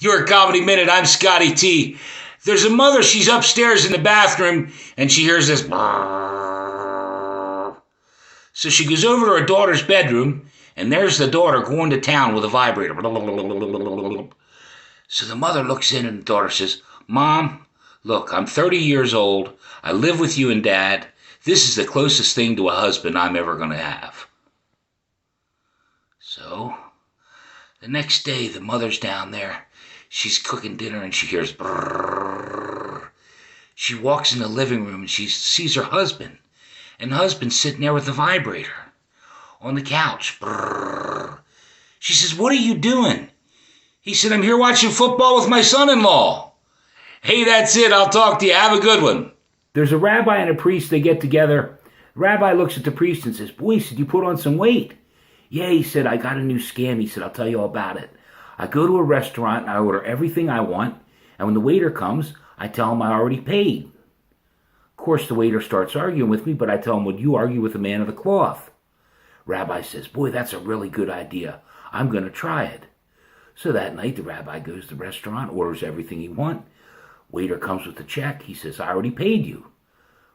Your Comedy Minute. I'm Scotty T. There's a mother. She's upstairs in the bathroom, and she hears this. So she goes over to her daughter's bedroom, and there's the daughter going to town with a vibrator. So the mother looks in, and the daughter says, "Mom, look, I'm 30 years old. I live with you and Dad. This is the closest thing to a husband I'm ever going to have." So the next day, the mother's down there. She's cooking dinner and she hears brrrr. She walks in the living room and she sees her husband. And the husband's sitting there with the vibrator on the couch. Brrrr. She says, "What are you doing?" He said, "I'm here watching football with my son-in-law." Hey, that's it. I'll talk to you. Have a good one. There's a rabbi and a priest. They get together. The rabbi looks at the priest and says, "Boy," he said, "you put on some weight." "Yeah," he said, "I got a new scam." He said, "I'll tell you all about it. I go to a restaurant and I order everything I want, and when the waiter comes, I tell him I already paid. Of course, the waiter starts arguing with me, but I tell him, "Would you argue with a man of the cloth?" Rabbi says, "Boy, that's a really good idea. I'm going to try it." So that night, the rabbi goes to the restaurant, orders everything he wants. Waiter comes with the check. He says, "I already paid you."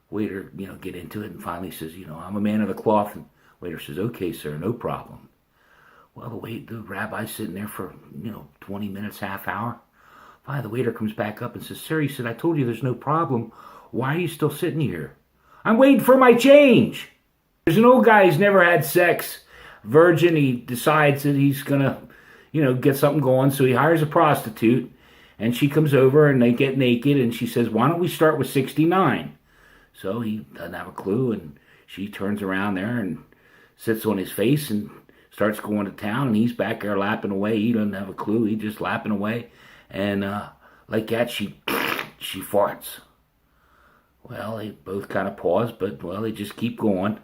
Waiter, get into it, and finally says, "I'm a man of the cloth." And waiter says, "Okay, sir, no problem." Well, the rabbi's sitting there for, 20 minutes, half hour. Finally, the waiter comes back up and says, "Sir," he said, "I told you there's no problem. Why are you still sitting here?" "I'm waiting for my change." There's an old guy who's never had sex, virgin. He decides that he's going to, get something going. So he hires a prostitute, and she comes over, and they get naked, and she says, "Why don't we start with 69? So he doesn't have a clue, and she turns around there and sits on his face and starts going to town, and he's back there lapping away. He doesn't have a clue. He's just lapping away. And like that, she farts. Well, they both kind of pause, but, they just keep going.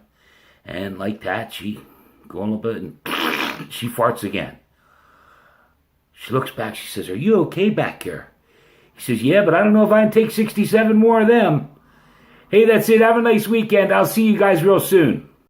And like that, she go a little bit, and she farts again. She looks back. She says, "Are you okay back here?" He says, "Yeah, but I don't know if I can take 67 more of them." Hey, that's it. Have a nice weekend. I'll see you guys real soon.